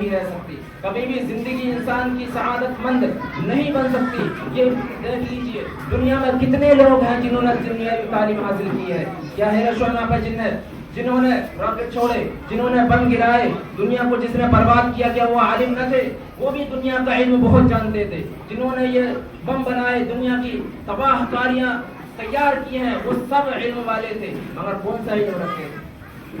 نہیں رہ سکتی، کبھی بھی زندگی انسان کی سعادت مند نہیں بن سکتی۔ یہ دیکھ لیجیے دنیا میں کتنے لوگ ہیں جنہوں نے دنیاوی تعلیم حاصل کی ہے، کیا ہیروشیما پہ جنہوں نے راکٹ چھوڑے، جنہوں نے بم گرائے، دنیا کو جس نے برباد کیا، کیا وہ عالم نہ تھے؟ وہ بھی دنیا کا علم بہت جانتے تھے۔ جنہوں نے یہ بم بنائے، دنیا کی تباہ کاریاں تیار کیے ہیں، وہ سب علم والے تھے، مگر کون سا علم رکھتے تھے؟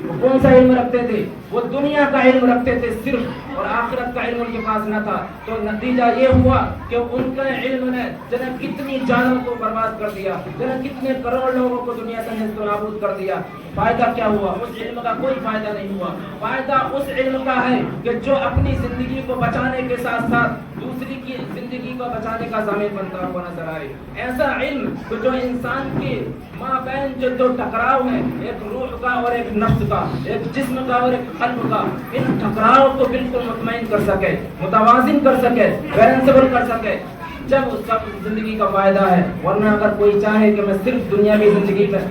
وہ کون سا علم رکھتے تھے؟ وہ دنیا کا علم رکھتے تھے صرف، اور آخرت کا علم ان کے پاس نہ تھا۔ تو نتیجہ یہ ہوا کہ ان کا علم نے جنہیں کتنی جانوں کو برباد کر دیا، جنہیں کتنے کروڑ لوگوں کو دنیا سے نیست و نابود کر دیا۔ فائدہ کیا ہوا؟ اس علم کا کوئی فائدہ نہیں ہوا۔ فائدہ اس علم کا ہے کہ جو اپنی زندگی کو بچانے کے ساتھ ساتھ دوسری کی زندگی کو بچانے کا ضامن بنتا ہوا نظر آئے۔ ایسا علم جو انسان کے مابین جو دو ٹکراؤ ہیں، ایک روح کا اور ایک نفس کا، ایک جسم کا اور ایک قلب کا، ان ٹکراؤ کو بالکل مطمئن کر سکے، متوازن کر سکے، بیلنسبل کر سکے، جب اس کا زندگی کا فائدہ ہے۔ ورنہ اگر کوئی چاہے کہ میں صرف دنیاوی زندگی میں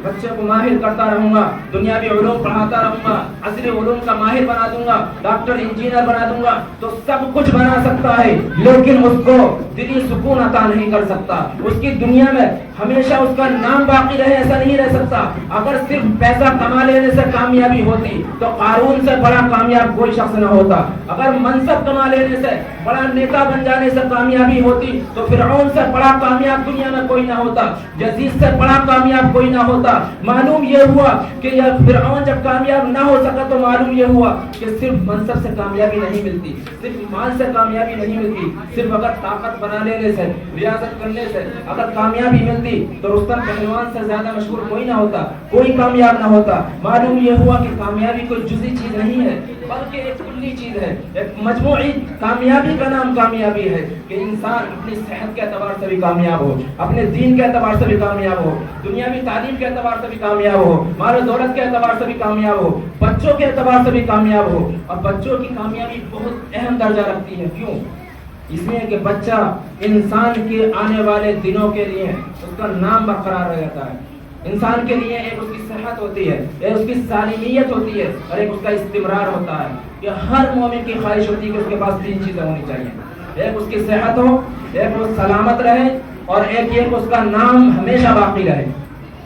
بچے کو ماہر کرتا رہوں گا، دنیاوی علوم پڑھاتا رہوں گا، عصری علوم کا ماہر بنا دوں گا، ڈاکٹر انجینئر بنا دوں گا، تو سب کچھ بنا سکتا ہے، لیکن اس کو دلی سکون عطا نہیں کر سکتا۔ اس کی دنیا میں ہمیشہ اس کا نام باقی رہے ایسا نہیں رہ سکتا۔ اگر صرف پیسہ کما لینے سے کامیابی ہوتی تو قارون سے بڑا کامیاب کوئی شخص نہ ہوتا۔ اگر منصب کما لینے سے، بڑا نیتا بن جانے سے کامیابی ہوتی تو فرعون سے بڑا کامیاب دنیا میں کوئی نہ ہوتا، یزید سے بڑا کامیاب کوئی نہ ہوتا۔ معلوم یہ ہوا کہ یہ فرعون جب کامیاب نہ ہو سکا تو معلوم یہ ہوا کہ صرف منصب سے کامیابی نہیں ملتی، صرف مال سے کامیابی نہیں ملتی، صرف اگر طاقت بنا لینے سے، ریاضت کرنے سے اگر کامیابی ملتی تو رستم پہلوان سے زیادہ مشہور کوئی نہ ہوتا، کوئی کامیاب نہ ہوتا۔ معلوم یہ ہوا کہ کامیابی کوئی جزئی چیز نہیں ہے بلکہ ایک کلی چیز ہے، ایک مجموعی کامیابی کا نام کامیابی ہے کہ انسان اپنی صحت کے اعتبار سے بھی کامیاب ہو، اپنے دین کے اعتبار سے بھی کامیاب ہو، دنیاوی تعلیم کے اعتبار سے بھی کامیاب ہو، مال و دولت کے اعتبار سے بھی کامیاب ہو، بچوں کے اعتبار سے بھی کامیاب ہو۔ اور بچوں کی کامیابی بہت اہم درجہ رکھتی ہے۔ کیوں؟ اس لیے کہ بچہ انسان کے آنے والے دنوں کے لیے اس کا نام برقرار رہتا ہے۔ انسان کے لیے ایک اس کی صحت ہوتی ہے، ایک اس کی سالمیت ہوتی ہے، اور ایک اس کا استمرار ہوتا ہے۔ کہ ہر مومن کی خواہش ہوتی ہے کہ اس کے پاس تین چیزیں ہونی چاہیے، ایک اس کی صحت ہو، ایک وہ سلامت رہے، اور ایک یہ کہ اس کا نام ہمیشہ باقی رہے۔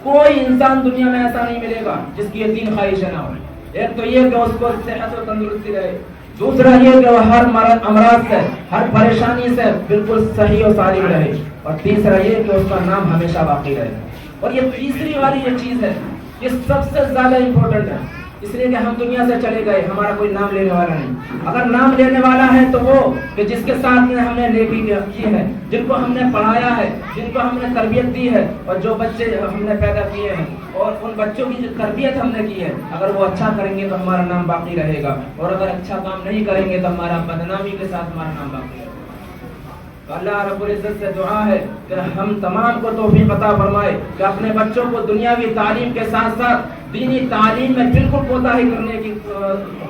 کوئی انسان دنیا میں ایسا نہیں ملے گا جس کی یہ تین خواہشیں نہ ہوں۔ ایک تو یہ کہ اس کو صحت و تندرستی رہے، دوسرا یہ کہ وہ ہر امراض سے، ہر پریشانی سے بالکل صحیح و سالم رہے، اور تیسرا یہ کہ اس کا نام ہمیشہ باقی رہے۔ اور یہ تیسری والی یہ چیز ہے، یہ سب سے زیادہ امپورٹنٹ ہے، اس لیے کہ ہم دنیا سے چلے گئے، ہمارا کوئی نام لینے والا نہیں۔ اگر نام لینے والا ہے تو وہ کہ جس کے ساتھ میں ہم نے نیکی کی ہے، جن کو ہم نے پڑھایا ہے، جن کو ہم نے تربیت دی ہے، اور جو بچے ہم نے پیدا کیے ہیں اور ان بچوں کی جو تربیت ہم نے کی ہے، اگر وہ اچھا کریں گے تو ہمارا نام باقی رہے گا، اور اگر اچھا کام نہیں کریں گے تو ہمارا بدنامی کے ساتھ ہمارا نام باقی رہے گا۔ اللہ رب العزت سے دعا ہے کہ ہم تمام کو توفیق عطا فرمائے کہ اپنے بچوں کو دنیاوی تعلیم کے ساتھ ساتھ دینی تعلیم میں بالکل کوتاہی کرنے کی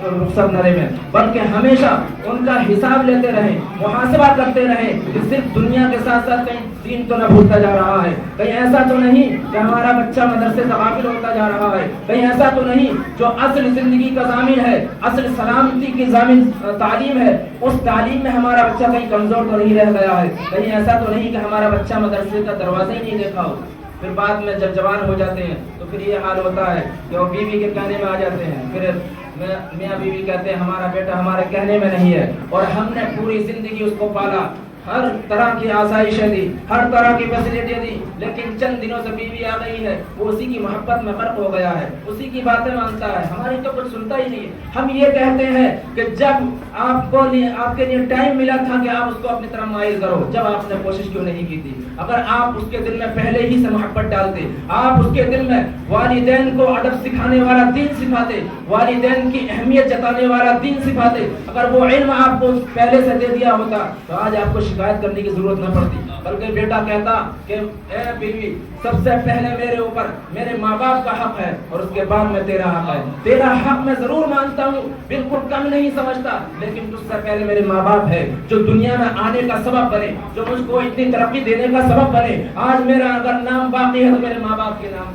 رخصت نہ رہیں، بلکہ ہمیشہ ان کا حساب لیتے رہیں، محاسبہ کرتے رہیں کہ صرف دنیا کے ساتھ ساتھ کہیں دین تو نہ بھولتا جا رہا ہے، کہیں ایسا تو نہیں کہ ہمارا بچہ مدرسے سے غافل ہوتا جا رہا ہے، کہیں ایسا تو نہیں جو اصل زندگی کا ضامن ہے، اصل سلامتی کی ضامن تعلیم ہے، اس تعلیم میں ہمارا بچہ کہیں کمزور تو نہیں رہ گیا ہے، کہیں ایسا تو نہیں کہ ہمارا بچہ مدرسے کا دروازہ ہی نہیں دیکھا ہو۔ پھر بعد میں جب جوان ہو جاتے ہیں تو پھر یہ حال ہوتا ہے کہ وہ بیوی کے کہنے میں آ جاتے ہیں، پھر میاں بیوی کہتے ہیں ہمارا بیٹا ہمارے کہنے میں نہیں ہے، اور ہم نے پوری زندگی اس کو پالا، ہر طرح کی آسائشیں دی، ہر طرح کی فیسلٹی دی، لیکن چند دنوں سے بیوی آ گئی ہے، وہ اسی کی محبت میں غرق ہو گیا ہے، اسی کی باتیں مانتا ہے، ہماری تو کچھ سنتا ہی نہیں ہے۔ ہم یہ کہتے ہیں کہ جب آپ کے لیے ٹائم ملا تھا کہ آپ اس کو اپنی طرف مائل کرو، جب آپ نے کوشش کیوں نہیں کی تھی؟ اگر آپ اس کے دل میں پہلے ہی سے محبت ڈالتے، آپ اس کے دل میں والدین کو ادب سکھانے والا دین سکھاتے، والدین کی اہمیت جتانے والا دین سکھاتے، اگر وہ علم آپ کو پہلے سے دے دیا ہوتا تو آج آپ کو شکایت کرنے کی ضرورت نہ پڑتی، بلکہ بیٹا کہتا کہ اے بیوی سب سے پہلے میرے اوپر میرے ماں باپ کا حق ہے، اور اس کے بعد میں تیرا حق ہے، تیرا حق میں ضرور مانتا ہوں، بالکل کم نہیں سمجھتا، لیکن تجھ سے پہلے میرے ماں باپ ہے جو دنیا میں آنے کا سبب بنے، جو مجھ کو اتنی ترقی دینے کا سبب بنے۔ آج میرا اگر نام باقی ہے تو میرے ماں باپ کے نام،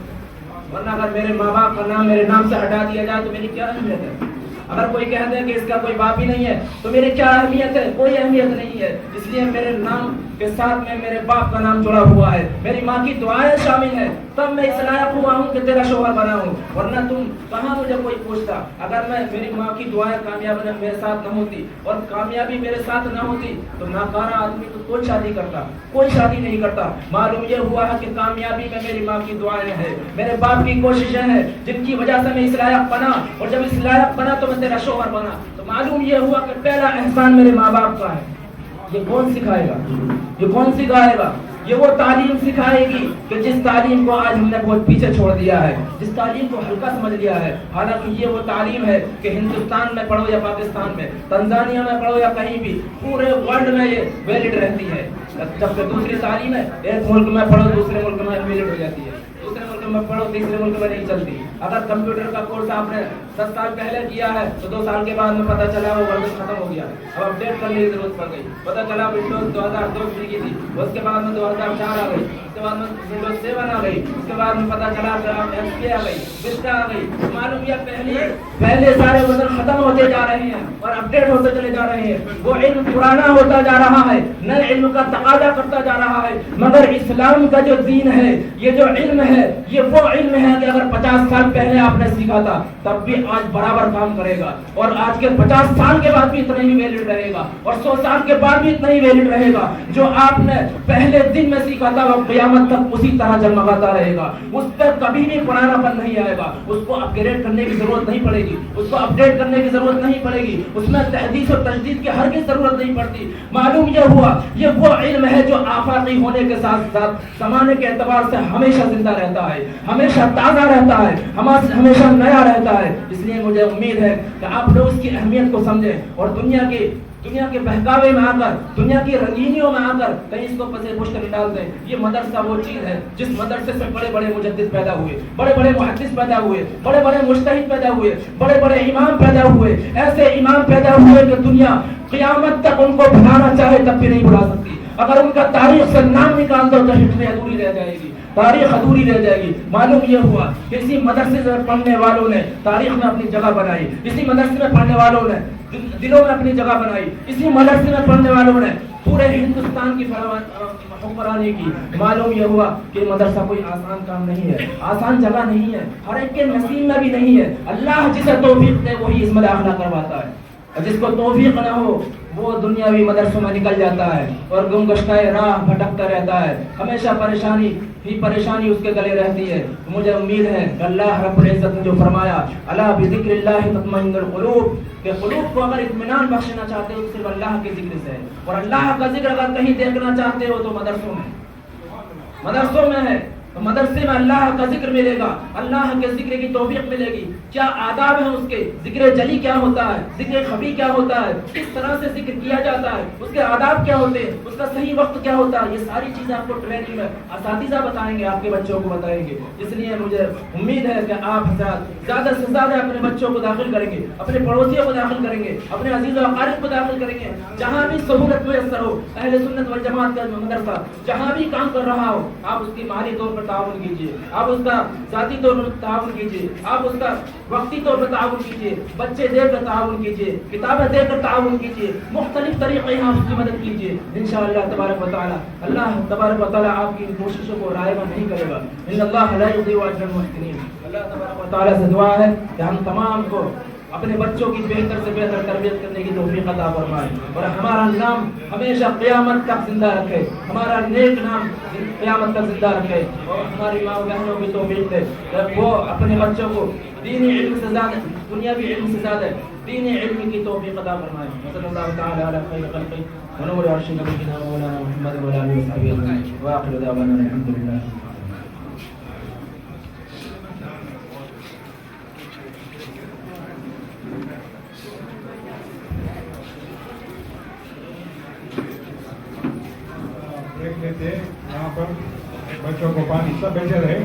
ورنہ اگر میرے ماں باپ کا نام میرے نام سے ہٹا دیا جائے تو میری کیا اہمیت ہے؟ اگر کوئی کہہ دے کہ اس کا کوئی باپ ہی نہیں ہے تو میری کیا اہمیت ہے؟ کوئی اہمیت نہیں ہے. اس لیے میرے نام کے ساتھ میں میرے باپ کا نام جڑا ہوا ہے, میری ماں کی دعائیں شامل ہیں, تب میں اس لائق ہوا ہوں کہ تیرا شوہر بنا ہوں. ورنہ تم کہاں مجھے کوئی پوچھتا. اگر میں میری ماں کی دعائیں کامیاب میرے ساتھ نہ ہوتی اور کامیابی میرے ساتھ نہ ہوتی تو ناکارہ آدمی تو کوئی شادی کرتا, کوئی شادی نہیں کرتا. معلوم یہ ہوا ہے کہ کامیابی میں میری ماں کی دعائیں ہیں, میرے باپ کی کوششیں ہیں, جن کی وجہ سے میں اس لائق بنا, اور جب اس لائق بنا تو میں تیرا شوہر بنا. تو معلوم یہ ہوا کہ پہلا احسان میرے ماں باپ کا ہے. یہ کون سکھائے گا؟ یہ کون سکھائے گا؟ یہ وہ تعلیم سکھائے گی کہ جس تعلیم کو آج ہم نے بہت پیچھے چھوڑ دیا ہے, جس تعلیم کو ہلکا سمجھ لیا ہے. حالانکہ یہ وہ تعلیم ہے کہ ہندوستان میں پڑھو یا پاکستان میں, تنزانیہ میں پڑھو یا کہیں بھی, پورے ورلڈ میں یہ ویلڈ رہتی ہے. جبکہ دوسری تعلیم ہے, ایک ملک میں پڑھو دوسرے ملک میں ویلڈ ہو جاتی ہے, دوسرے ملک میں پڑھو تیسرے ملک میں نہیں چلتی. اگر کمپیوٹر کا کورس آپ نے 10 سال پہلے کیا ہے تو 2 سال کے بعد میں پتہ چلا وہ ورزش ختم ہو گیا, اب اپڈیٹ کرنے کی ضرورت پڑ گئی. پتہ چلا ونڈوز 2002 کی تھی, اس کے بعد میں 2004 آ گئی, اس کے بعد میں ونڈوز 7 آ گئی, اس کے بعد میں پتہ چلا کہ XP آ گئی, وسٹا آ گئی. معلوم یہ پہلے سارے ورژن ختم ہوتے جا رہے ہیں اور اپڈیٹ ہوتے چلے جا رہے ہیں. وہ علم پرانا ہوتا جا رہا ہے, نئے علم کا تقاضا کرتا جا رہا ہے. مگر اسلام کا جو دین ہے, یہ جو علم ہے, یہ وہ علم ہے کہ اگر 50 سال پہلے آپ نے سیکھا تھا تب بھی آج برابر کام کرے گا, اور آج کے 50 سال کے بعد بھی اتنا ہی ویلڈ رہے گا, اور 100 سال کے بعد بھی اتنا ہی ویلڈ رہے گا. جو آپ نے پہلے دن میں سیکھا تھا وہ قیامت تک اسی طرح جگمگاتا رہے گا. اس پہ کبھی بھی پرانا پن نہیں آئے گا. اس کو اپ گریڈ کرنے کی ضرورت نہیں پڑے گی, اس کو اپڈیٹ کرنے کی ضرورت نہیں پڑے گی, اس میں تحدیث اور تجدید کی ہرگز ضرورت نہیں پڑتی. معلوم یہ ہوا یہ وہ علم ہے جو آفاقی ہونے کے ساتھ ساتھ زمانے کے اعتبار سے ہمیشہ زندہ رہتا ہے, ہمیشہ تازہ رہتا ہے, ہمیشہ نیا رہتا ہے. اس لیے مجھے امید ہے کہ آپ لوگ اس کی اہمیت کو سمجھیں اور دنیا کے بہکاوے میں آ کر, دنیا کی رنگینیوں میں آ کر کہیں اس کو پسے پشت نہیں ڈال دیں. یہ مدرسہ وہ چیز ہے جس مدرسے سے بڑے بڑے مجدد پیدا ہوئے, بڑے بڑے محدث پیدا ہوئے, بڑے بڑے مجتہد پیدا ہوئے, بڑے بڑے امام پیدا ہوئے. ایسے امام پیدا ہوئے کہ دنیا قیامت تک ان کو بھلانا چاہے تب بھی نہیں بھلا سکتی. اگر ان کا تاریخ سے نام نکال دو تو ہسٹری ادھوری رہ جائے گی, تاریخ ادھوری رہ جائے گی. معلوم یہ ہوا کہ اسی مدرسے سے پڑھنے والوں نے تاریخ میں اپنی جگہ بنائی, اسی مدرسے میں پڑھنے والوں نے دلوں میں اپنی جگہ بنائی, اسی مدرسے میں پڑھنے والوں نے پورے ہندوستان کی حکمرانی کی. معلوم یہ ہوا کہ مدرسہ کوئی آسان کام نہیں ہے, آسان جگہ نہیں ہے, ہر ایک کے نصیب میں بھی نہیں ہے. اللہ جسے توفیق دے وہی اس میں داخلہ کرواتا ہے, اور جس کو توفیق نہ ہو وہ دنیاوی مدرسوں میں نکل جاتا ہے اور گمگشتہ راہ بھٹکتا رہتا ہے. ہمیشہ پریشانی ہی پریشانی اس کے گلے رہتی ہے. مجھے امید ہے کہ اللہ رب العزت نے جو فرمایا الا بذکر اللہ تطمئن القلوب, کہ قلوب کو اگر اطمینان بخشنا چاہتے ہو تو صرف اللہ کے ذکر سے ہے. اور اللہ کا ذکر اگر کہیں دیکھنا چاہتے ہو تو مدرسوں میں ہے. مدرسے میں اللہ کا ذکر ملے گا, اللہ کے ذکر کی توفیق ملے گی. کیا آداب ہیں اس کے, ذکر جلی کیا ہوتا ہے, ذکر خفی کیا ہوتا ہے, کس طرح سے ذکر کیا جاتا ہے, اس کے آداب کیا ہوتے ہیں, اس کا صحیح وقت کیا ہوتا ہے, یہ ساری چیزیں آپ کو ٹریننگ میں اساتذہ بتائیں گے, آپ کے بچوں کو بتائیں گے. اس لیے مجھے امید ہے کہ آپ حضرات زیادہ سے زیادہ اپنے بچوں کو داخل کریں گے, اپنے پڑوسیوں کو داخل کریں گے, اپنے عزیز و اقارب کو داخل کریں گے. جہاں بھی سہولت میسر ہو, اہل سنت والجماعت کا مدرسہ جہاں بھی کام کر رہا ہو, آپ اس کی مالی طور پر تعاون کیجیے, آپ اس کا ذاتی طور پر تعاون کیجیے, آپ اس کا وقتی طور پر تعاون کیجیے, بچے دے کر تعاون کیجیے, کتابیں دے کر تعاون کیجیے, مختلف طریقے یہاں اس کی مدد کیجیے. انشاءاللہ تبارک و تعالی اللہ تبارک و تعالی آپ کی ان کوششوں کو رائگاں نہیں کرے گا. ان اللہ لا یضیع اجر المحسنین. اللہ تبارک و تعالی سے دعا ہے کہ ہم تمام کو اپنے بچوں کی بہتر سے بہتر تربیت کرنے کی توفیق عطا فرمائے, اور ہمارا نام ہمیشہ قیامت تک زندہ رکھے, ہمارا نیک نام قیامت تک زندہ رکھے, اور ہماری ماں بہنوں کی توفیق دے کہ وہ اپنے بچوں کو دینی علم سے زیادہ, دنیاوی علم سے زیادہ دینی علم کی توفیق عطا فرمائے. صلی اللہ تعالی علی خیر خلقہ ونور عرش نبینا مولانا محمد و علی وصحبہ اجمعین واخر دعوانا الحمدللہ. دیکھ لیتے یہاں پر بچوں کو پانی, سب بیٹھے رہے.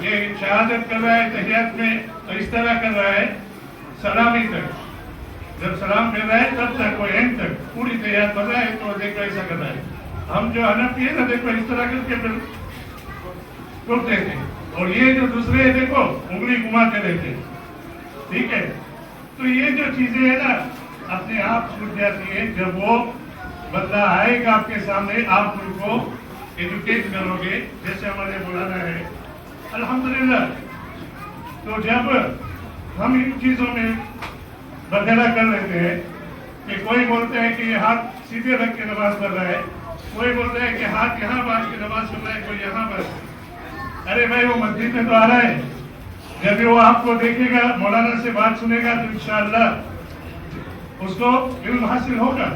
یہ شہادت کر رہا ہے تحیات میں تو اس طرح کر رہا ہے سلامی تک، جب سلام کر رہا ہے تب تک وہ اینڈ تک پوری تحیات کر رہا ہے تو دیکھو ایسا کر رہا ہے. ہم جو حنفی ہے نا دیکھو اس طرح کر کے پھر ٹوٹتے تھے، اور یہ جو دوسرے دیکھو انگلی گھماتے رہتے. ٹھیک ہے، تو یہ جو چیزیں ہیں نا اپنے آپ چھوٹ جاتی ہے. جب وہ بدلہ آئے گا آپ کے سامنے، آپ ان کو ایڈوکیٹ کرو گے جیسے ہمارے مولانا ہے الحمدللہ. تو جب ہم ان چیزوں میں بدلا کر لیتے ہیں کہ کوئی بولتا ہے کہ یہ ہاتھ سیدھے رکھ کے نماز پڑھ رہا ہے، کوئی بولتا ہے کہ ہاتھ یہاں باندھ کے نماز پڑھ رہا ہے، کوئی یہاں باندھ. ارے بھائی وہ مسجد میں تو آ رہا ہے، جب وہ آپ کو دیکھے گا مولانا سے بات سنے گا تو انشاءاللہ اس کو علم حاصل ہوگا.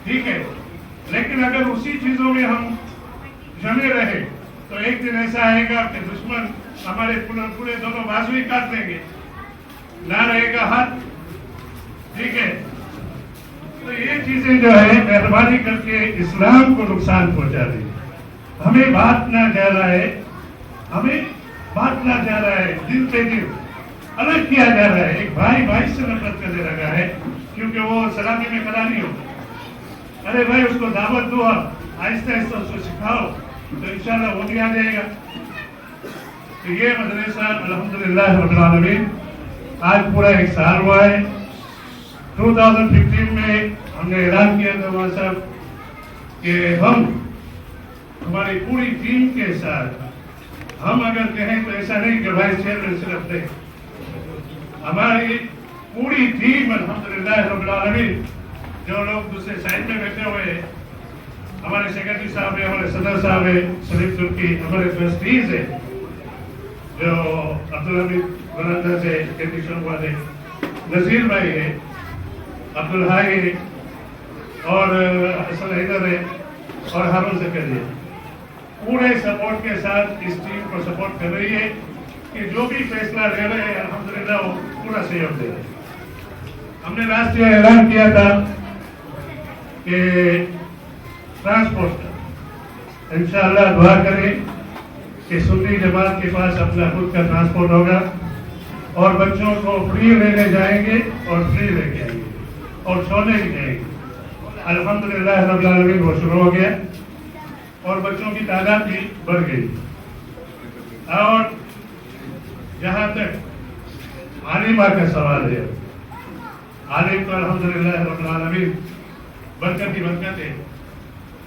ٹھیک ہے، لیکن اگر اسی چیزوں میں ہم جمے رہے تو ایک دن ایسا آئے گا کہ دشمن ہمارے پورے دونوں بازو ہی کاٹ دیں گے، نہ رہے گا ہاتھ. ٹھیک ہے، تو یہ چیزیں جو ہے مہربانی کر کے اسلام کو نقصان پہنچا رہی ہے. ہمیں بانٹنا جا رہا ہے، ہمیں بانٹنا جا رہا ہے، دل پہ دل الگ کیا جا رہا ہے. ایک بھائی بھائی سے نفرت کرنے لگا ہے کیونکہ وہ سلامی میں کھڑا نہیں ہوتا. ارے بھائی اس کو دعوت دو، آہستہ آہستہ اس کو سکھاؤ تو انشاءاللہ وہ بھی آ جائے گا. تو یہ مدرسہ الحمدللہ رب العالمین آج پورا ایک سال ہوا ہے. 2015 میں ہم نے اعلان کیا تھا وہاں صاحب کہ ہم ہماری پوری ٹیم کے ساتھ، ہم اگر کہیں تو ایسا نہیں کہ بھائی چیئرمین صرف نہیں، ہماری پوری ٹیم الحمدللہ رب العالمین، جو لوگ دوسرے سائڈ میں بیٹھے ہوئے ہیں، ہمارے سیکرٹری صاحب ہیں، ہمارے صدر صاحب ہیں، سلیف ترکی، ہمارے ٹرسٹیز ہیں جو عبدالحمید بلندہ سے کنڈیشن ہوا ہے، نذیر بھائی ہے، عبدالحائی ہے، اور حسن حیدر ہے، اور ہارون زکریا ہے. پورے سپورٹ کے ساتھ اس ٹیم کو سپورٹ کر رہی ہے کہ جو بھی فیصلہ لے رہے ہیں الحمدللہ وہ پورا سہیوگ دے رہے ہیں. ہم نے لاسٹ ایئر اعلان کیا تھا کہ ٹرانسپورٹ کا انشاءاللہ دعا کریں کہ سنی جماعت کے پاس اپنا خود کا ٹرانسپورٹ ہوگا اور بچوں کو فری لینے جائیں گے اور فری لے کے آئیں گے اور چھوڑنے بھی جائیں گے. الحمدللہ رب العالمین وہ شروع ہو گیا اور بچوں کی تعداد بھی بڑھ گئی. اور جہاں تک عالمہ کا سوال ہے، عالم تو الحمدللہ رب العالمین برکت ہی برکت ہے.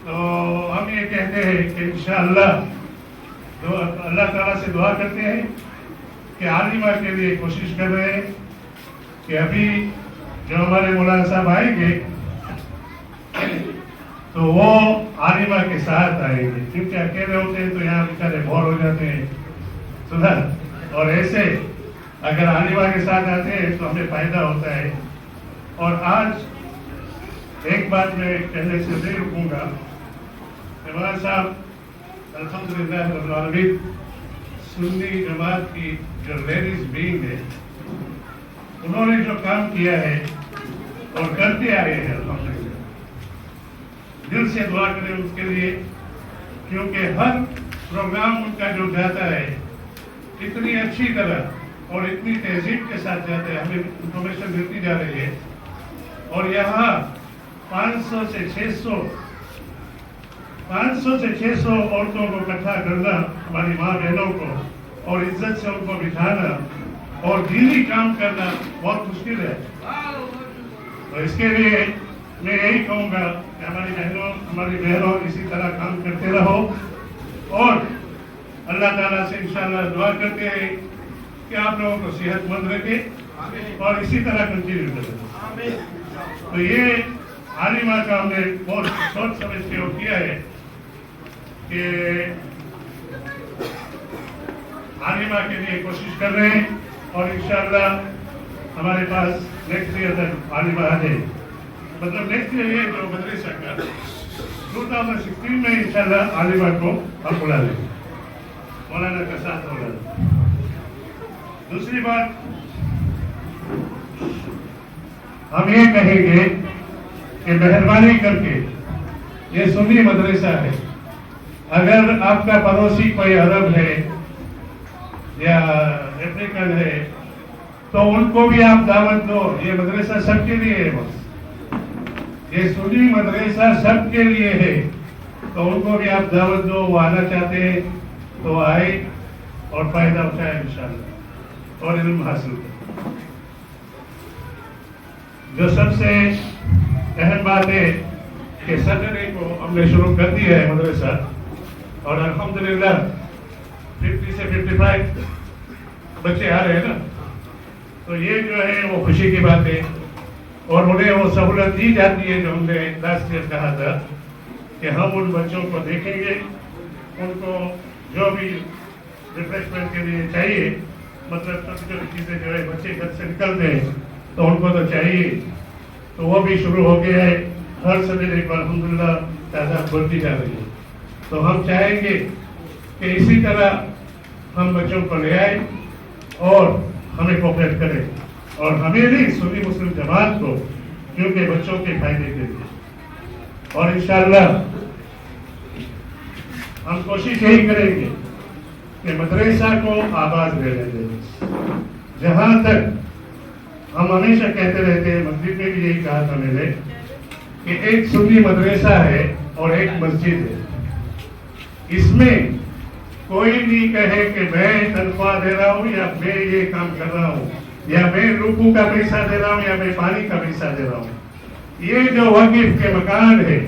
تو ہم یہ کہتے ہیں کہ انشاءاللہ اللہ تعالیٰ سے دعا کرتے ہیں کہ عالمہ کے لیے کوشش کر رہے ہیں کہ ابھی جو ہمارے مولانا صاحب آئیں گے تو وہ عالمہ کے ساتھ آئیں گے، کیونکہ اکیلے ہوتے ہیں تو یہاں بیچارے بور ہو جاتے ہیں سدھر، اور ایسے اگر عالمہ کے ساتھ آتے ہیں تو ہمیں فائدہ ہوتا ہے. اور آج ایک بات میں کہنے سے نہیں رکوں گا کہ مولانا صاحب الحمدللہ رب العالمین سنی جماعت کی جو لیڈیز ونگ ہے انہوں نے جو کام کیا ہے اور کرتے آئے ہیں الحمدللہ، دل سے دعا کریں اس کے لیے، کیونکہ ہر پروگرام ان کا جو جاتا ہے اتنی اچھی طرح اور اتنی تہذیب کے ساتھ جاتا ہے، ہمیں انفارمیشن ملتی جا رہی ہے. اور یہاں 500 سے 600 عورتوں کو اکٹھا کرنا، ہماری ماں بہنوں کو، اور عزت سے ان کو بٹھانا اور دینی کام کرنا بہت مشکل ہے. تو اس کے لیے میں یہی کہوں گا کہ ہماری بہنوں اسی طرح کام کرتے رہو، اور اللہ تعالیٰ سے انشاءاللہ دعا کرتے ہیں کہ آپ لوگوں کو صحت مند رکھے اور اسی طرح کنٹینیو کرے. تو یہ عالمہ کا ہم نے بہت سوچ سمجھ کے وہ کیا ہے کہ عالمہ کے لیے کوشش کر رہے ہیں، اور انشاءاللہ ہمارے پاس نیکسٹ ایئر تک عالمہ آ جائے. مطلب نیکسٹ ایئر یہ جو مدرسہ کا 2016 میں انشاءاللہ عالمہ کو ہم بلا لیں گے، مولانا کا ساتھ ہوگا. دوسری بات ہم یہ کہیں گے کہ مہربانی کر کے یہ سنی مدرسہ ہے، اگر آپ کا پڑوسی کوئی عرب ہے یا افریقن ہے تو ان کو بھی آپ دعوت دو. یہ مدرسہ سب کے لیے ہے، بس یہ سنی مدرسہ سب کے لیے ہے، تو ان کو بھی آپ دعوت دو. وہ آنا چاہتے ہیں تو آئے اور فائدہ اٹھائے انشاءاللہ اور علم حاصل کرے. جو سب سے اہم بات ہے کہ سیٹرڈے کو ہم نے شروع کر دیا ہے مدرسہ، اور الحمدللہ 50 سے 55 بچے آ رہے ہیں نا، تو یہ جو ہے وہ خوشی کی بات ہے. اور انہیں وہ سہولت دی جاتی ہے جو ہم نے لاسٹ ایئر کہا تھا کہ ہم ان بچوں کو دیکھیں گے، ان کو جو بھی ریفریشمنٹ کے لیے چاہیے، مطلب چھوٹی چھوٹی چیزیں جو ہے بچے گھر سے نکلتے ہیں تو ان کو تو چاہیے، تو وہ بھی شروع ہو گیا ہے. ہر سویرے کو الحمدللہ تعداد بڑھتی جا رہی ہے. تو ہم چاہیں گے کہ اسی طرح ہم بچوں کو لے آئیں اور ہمیں کوپریٹ کریں، اور ہمیں نہیں سنی مسلم جماعت کو، کیونکہ بچوں کے فائدے کے لیے. اور انشاءاللہ ہم کوشش یہی کریں گے کہ مدرسہ کو آباد رہنے دیں. جہاں تک ہم ہمیشہ کہتے رہتے ہیں، مسجد میں بھی یہی کہا تھا میں نے کہ ایک سنی مدرسہ ہے اور ایک مسجد ہے. اس میں کوئی نہیں کہے کہ میں تنخواہ دے رہا ہوں یا میں یہ کام کر رہا ہوں یا میں رکوع کا پیسہ دے رہا ہوں یا میں پانی کا پیسہ دے رہا ہوں. یہ جو وقف کے مکان ہے،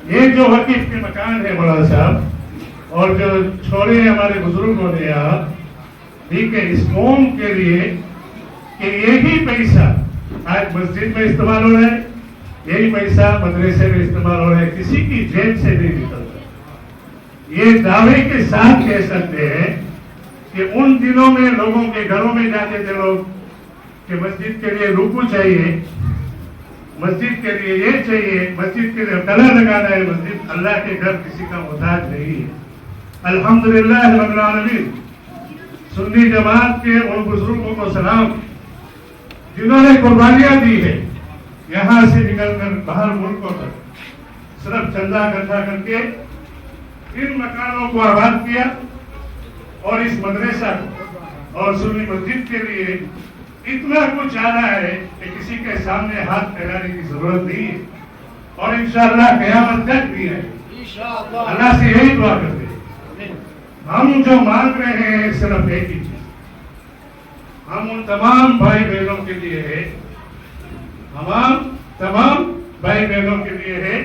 یہ جو وقف کے مکان ہے مولانا صاحب، اور جو چھوڑے ہمارے بزرگوں نے یہاں ٹھیک ہے اس قوم کے لیے، کہ یہی پیسہ آج مسجد میں استعمال ہو رہا ہے، یہی پیسہ مدرسے میں استعمال ہو رہا ہے، کسی کی جیب سے نہیں نکلتا. یہ دعوے کے ساتھ کہہ سکتے ہیں کہ ان دنوں میں لوگوں کے گھروں میں جاتے تھے لوگ کہ مسجد کے لیے رکوع چاہیے، مسجد کے لیے یہ چاہیے، مسجد کے لیے کلر لگانا ہے. مسجد اللہ کے گھر کسی کا محتاج نہیں ہے. الحمدللہ رب العالمین. سنی جماعت کے ان بزرگوں کو سلام جنہوں نے قربانیاں دی ہے، یہاں سے نکل کر باہر ملکوں تک صرف چندہ اکٹھا کر کے ان مکانوں کو آباد کیا، اور اس مدرسہ کو اور سنی مسجد کے لیے اتنا کچھ آنا ہے کہ کسی کے سامنے ہاتھ پھیلانے کی ضرورت نہیں ہے. اور انشاءاللہ قیامت تک بھی ہے. اللہ سے یہی دعا کرتے ہیں. ہم جو مانگ رہے ہیں صرف ایک ہی چیز، ہم ان تمام بھائی بہنوں کے لیے ہے، تمام بھائی بہنوں کے لیے ہے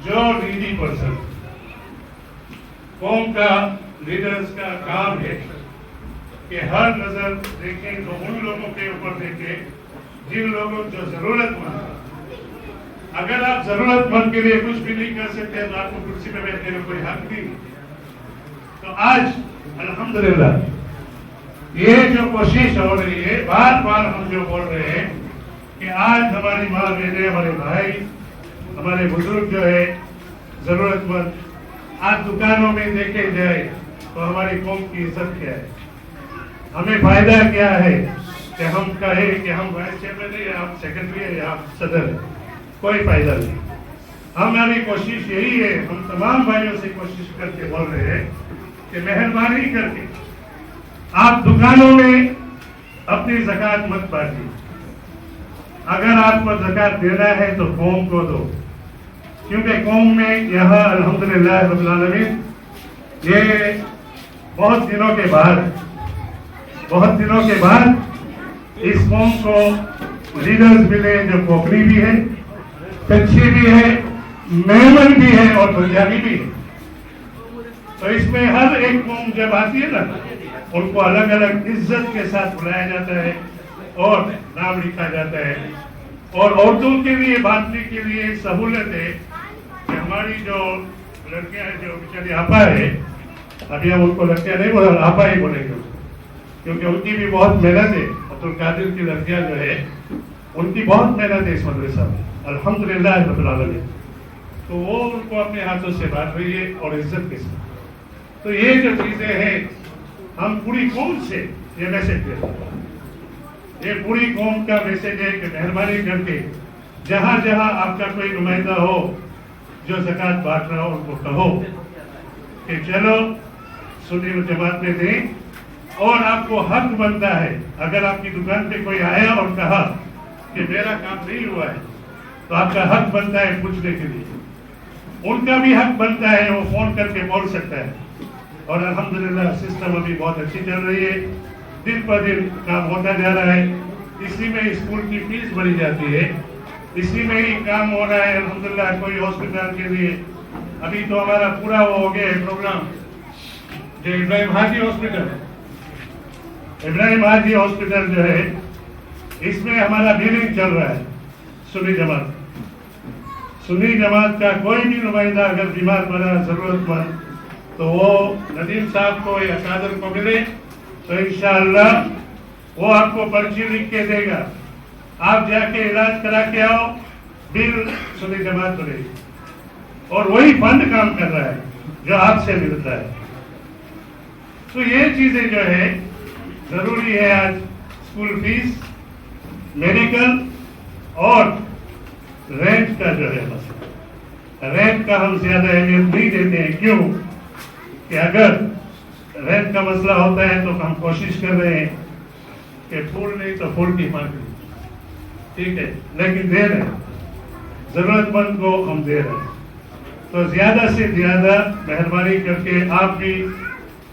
جو نیڈی پرسن. قوم کا لیڈرز کا کام ہے کہ ہر نظر دیکھیں تو ان لوگوں کے اوپر دیکھیں جن لوگوں جو ضرورت مند ہے. اگر آپ ضرورت مند کے لیے کچھ بھی نہیں کر سکتے تو آپ کو کرسی پہ بیٹھنے میں کوئی حق نہیں. تو آج الحمدللہ یہ جو کوشش ہو رہی ہے، بار بار ہم جو بول رہے ہیں کہ آج ہماری ماں بہنیں، ہمارے بھائی، ہمارے بزرگ جو ہے ضرورت مند، آج دکانوں میں دیکھے جائے تو ہماری قوم کی عزت کیا ہے، ہمیں فائدہ کیا ہے کہ ہم کہیں کہ ہم وائس چیئرمین ہیں یا ہم سیکرٹری ہیں یا ہم صدر ہیں. کوئی فائدہ نہیں. ہماری کوشش یہی ہے، ہم تمام بھائیوں سے کوشش کر کے بول رہے ہیں کہ مہربانی کر کے آپ دکانوں میں اپنی زکوٰۃ مت بانٹیے. اگر آپ کو زکوٰۃ دینا ہے تو قوم کو دو، کیونکہ قوم میں یہاں الحمدللہ رب العالمین یہ بہت دنوں کے بعد اس قوم کو لیڈرز ملے جو کوکری بھی ہے، کچھی بھی ہے، میمن بھی ہے اور پنجابی بھی ہے. تو اس میں ہر ایک قوم جب آتی ہے نا، ان کو الگ الگ عزت کے ساتھ بلایا جاتا ہے اور نام لکھا جاتا ہے. اور عورتوں کے لیے بانٹنے کے لیے سہولت ہے کہ ہماری جو لڑکیاں جو بیچاری آپا ہے، ابھی ہم ان کو لڑکیاں نہیں بولیں، آپا ہی بولیں گے، کیونکہ ان کی بھی بہت محنت ہے. عبد القادر کی لڑکیاں جو ہے ان کی بہت محنت ہے اس مدرسہ میں الحمدللہ رب العالمین. تو وہ ان کو اپنے ہاتھوں سے بانٹ رہی ہے اور عزت کے ساتھ. تو یہ جو چیزیں ہیں ہم پوری قوم سے یہ میسج دیتے ہیں. یہ پوری قوم کا میسج ہے کہ مہربانی کر کے جہاں جہاں آپ کا کوئی نمائندہ ہو جو زکوٰۃ بانٹ رہا ہو ان کو کہو کہ چلو سنی جماعت میں دیں اور آپ کو حق بنتا ہے اگر آپ کی دکان پہ کوئی آیا اور کہا کہ میرا کام نہیں ہوا ہے تو آپ کا حق بنتا ہے پوچھنے کے لیے. ان کا بھی حق بنتا ہے وہ فون کر کے بول سکتا ہے. اور الحمدللہ سسٹم ابھی بہت اچھی چل رہی ہے, دن پر دن کام ہوتا جا رہا ہے. اسی میں اسکول کی فیس بڑھی جاتی ہے, اسی میں ہی کام ہو رہا ہے الحمدللہ. کوئی ہاسپٹل کے لیے ابھی تو ہمارا پورا وہ ہو گیا ہے پروگرام, جو ابراہیم حاجی ہاسپٹل جو ہے اس میں ہمارا بیلنگ چل رہا ہے. سنی جماعت کا کوئی بھی نمائندہ اگر بیمار پڑا ضرورت مند تو وہ ندیم صاحب کو یا قادر کو ملے تو انشاءاللہ وہ آپ کو پرچی لکھ کے دے گا. آپ جا کے علاج کرا کے آؤ, بل سنی جماعت کرے گی اور وہی فنڈ کام کر رہا ہے جو آپ سے ملتا ہے. تو یہ چیزیں جو ہے ضروری ہے. آج اسکول فیس, میڈیکل اور رینٹ کا جو ہے مسئلہ, رینٹ کا ہم زیادہ اہمیت نہیں دیتے ہیں. کیوں کہ اگر رینٹ کا مسئلہ ہوتا ہے تو ہم کوشش کر رہے ہیں کہ پھول نہیں تو پھول کی مانگ, ٹھیک ہے, لیکن دے رہے ہیں, ضرورت مند کو ہم دے رہے ہیں. تو زیادہ سے زیادہ مہربانی کر کے آپ بھی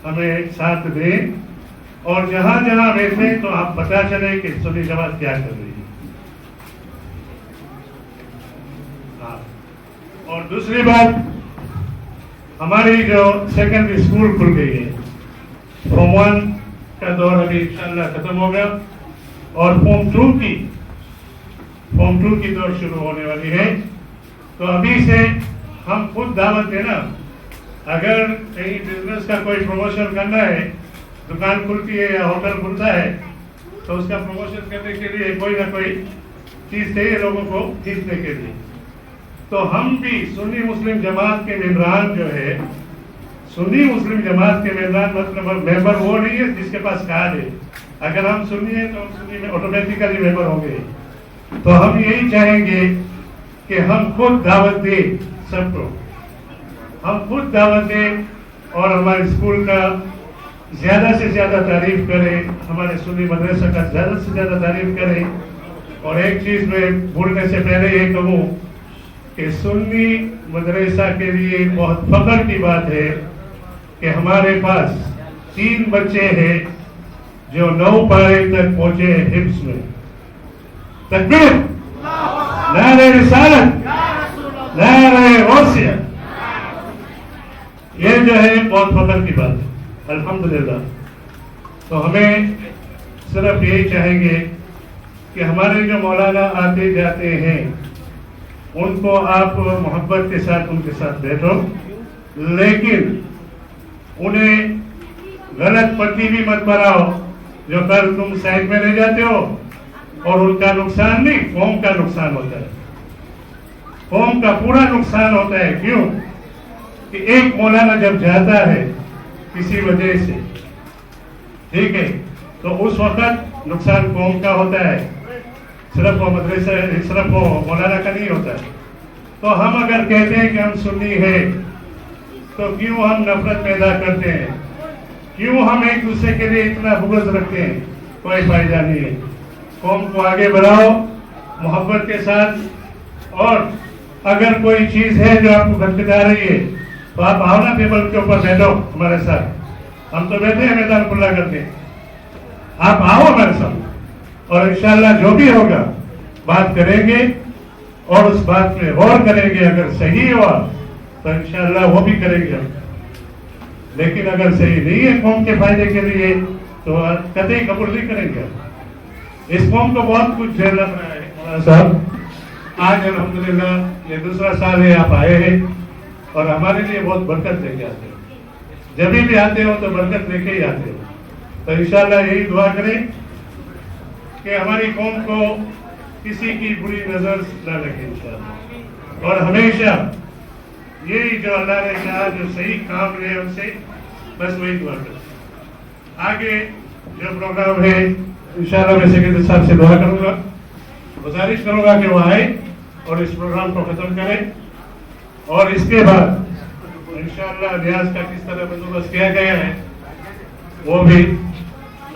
ہمیں ساتھ دیں اور جہاں جہاں بیٹھیں تو آپ پتہ چلے کہ سنی جماعت کیا کر رہی ہے. اور دوسری بات, ہماری جو سیکنڈری اسکول کھل گئی ہے, فارم 1 کا دور ابھی انشاءاللہ ختم ہوگا اور فارم 2 کی دور شروع ہونے والی ہے. تو ابھی سے ہم خود دعوت دینا, اگر کہیں بزنس کا کوئی پروموشن کرنا ہے, دکان کھلتی ہے یا ہوٹل کھلتا ہے تو اس کا پروموشن کرنے کے لیے کوئی نہ کوئی چیز چاہیے لوگوں کو کھینچنے کے لیے. تو ہم بھی سنی مسلم جماعت کے ممبران جو ہے, سنی مسلم جماعت کے ممبران مطلب ممبر وہ نہیں ہے جس کے پاس کارڈ ہے. اگر ہم سنی ہیں تو ہم سنی میں آٹومیٹیکلی ممبر ہوں گے. تو ہم یہی چاہیں گے کہ ہم خود دعوت دیں سب کو, ہم خود دعوت دیں اور ہمارے اسکول کا زیادہ سے زیادہ تعریف کریں, ہمارے سنی مدرسہ کا زیادہ سے زیادہ تعریف کریں. اور ایک چیز میں بھولنے سے پہلے یہ کہوں کہ سنی مدرسہ کے لیے بہت فخر کی بات ہے کہ ہمارے پاس 3 بچے ہیں جو 9 پارے تک پہنچے ہیں حفظ میں. تکبیر, نعرہ رسالت, نعرہ غوثیہ. یہ جو ہے بہت فخر کی بات ہے الحمدللہ. تو ہمیں صرف یہی چاہیں گے کہ ہمارے جو مولانا آتے جاتے ہیں ان کو آپ محبت کے ساتھ ان کے ساتھ بیٹھو, لیکن انہیں غلط پٹی بھی مت بناؤ جو کل تم سائڈ میں لے جاتے ہو اور ان کا نقصان نہیں, قوم کا نقصان ہوتا ہے, قوم کا پورا نقصان ہوتا ہے. کیوں کہ ایک مولانا جب جاتا ہے کسی وجہ سے, ٹھیک ہے, تو اس وقت نقصان قوم کا ہوتا ہے, صرف وہ مدرسہ صرف وہ مولانا کا نہیں ہوتا ہے. تو ہم اگر کہتے ہیں کہ ہم سنی ہیں تو کیوں ہم نفرت پیدا کرتے ہیں, کیوں ہم ایک دوسرے کے لیے اتنا بغض رکھتے ہیں؟ کوئی فائدہ نہیں ہے. قوم کو آگے بڑھاؤ محبت کے ساتھ, اور اگر کوئی چیز ہے جو آپ کو کھٹکھٹا رہی ہے تو آپ آؤ نا ٹیبل کے اوپر بیٹھو ہمارے ساتھ. ہم تو بیٹھے ہیں میدان کھلا کرتے ہیں, آپ آؤ ہمارے ساتھ اور انشاءاللہ جو بھی ہوگا بات کریں گے اور اس بات میں غور کریں گے. اگر صحیح ہوا تو انشاءاللہ وہ بھی کریں گے, لیکن اگر صحیح نہیں ہے قوم کے فائدے کے لیے تو قطعی قبول نہیں کریں گے. اس قوم کو بہت کچھ جھیلنا پڑا ہے مولانا صاحب. آج الحمدللہ یہ دوسرا سال ہے آپ آئے ہیں اور ہمارے لیے بہت برکت لے کے آتے ہو. جب بھی آتے ہو تو برکت لے کے ہی آتے ہو. تو انشاءاللہ یہی دعا کریں کہ ہماری قوم کو کسی کی بری نظر نہ لگے انشاءاللہ, اور ہمیشہ یہی جو اللہ نے کہا جو صحیح کام لے ان سے بس وہی دعا کریں. آگے جو پروگرام ہے انشاءاللہ میں سیکرٹری صاحب سے دعا کروں گا, گزارش کروں گا کہ وہ آئے اور اس پروگرام کو ختم کریں, اور اس کے بعد انشاءاللہ ریاض کا کس طرح بندوبست کیا گیا ہے وہ بھی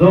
2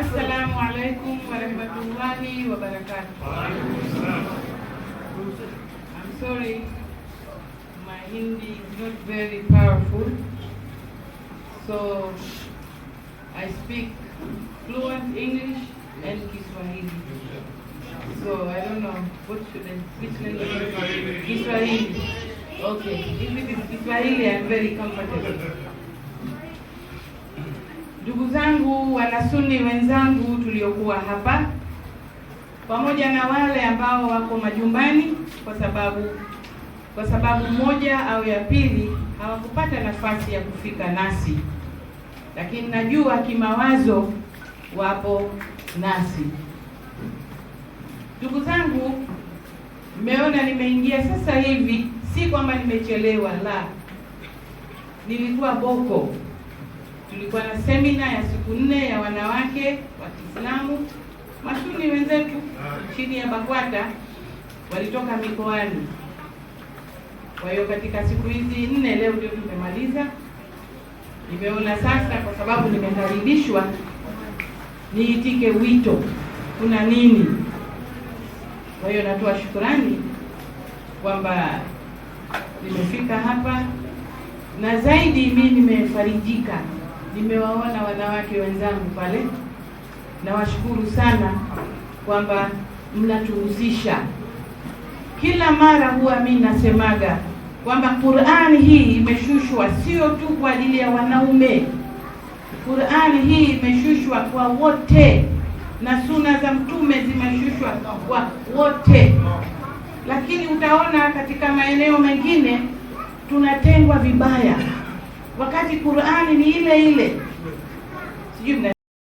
Assalamu alaikum warahmatullahi wabarakatuh. I'm sorry, my Hindi is not very powerful, so I speak fluent English and Kiswahili. So I don't know which language. Kiswahili. Okay, if it is Kiswahili, I'm very comfortable. Ndugu zangu, wanasuni wenzangu tuliokuwa hapa, pamoja na wale ambao wako majumbani kwa sababu moja au ya pili hawakupata nafasi ya kufika nasi, lakini najua kimawazo wapo nasi. Ndugu zangu, mmeona nimeingia sasa hivi, si kwamba nimechelewa, la, nilikuwa Boko. Tulikuwa na semina ya siku 4 ya wanawake wa Kiislamu. Masuni wenzetu chini ya BAKWATA walitoka mikoani. Kwa hiyo katika siku hizi 4 leo ndio tumemaliza. Nimeona sasa, kwa sababu nimekaribishwa, niitike wito, kuna nini. Kwa hiyo natoa shukrani kwamba nimefika hapa, na zaidi mimi nimefarijika. Nimewaona wanawake wenzangu pale, na washukuru sana kwamba mnatuhusisha. Kila mara huwa mimi nasemaga kwamba Qur'ani hii imeshushwa sio tu kwa ajili ya wanaume. Qur'ani hii imeshushwa kwa wote, na suna za mtume zimeshushwa kwa wote. Lakini utaona katika maeneo mengine tunatengwa vibaya, wakati Qur'ani ni ile ile. Sijui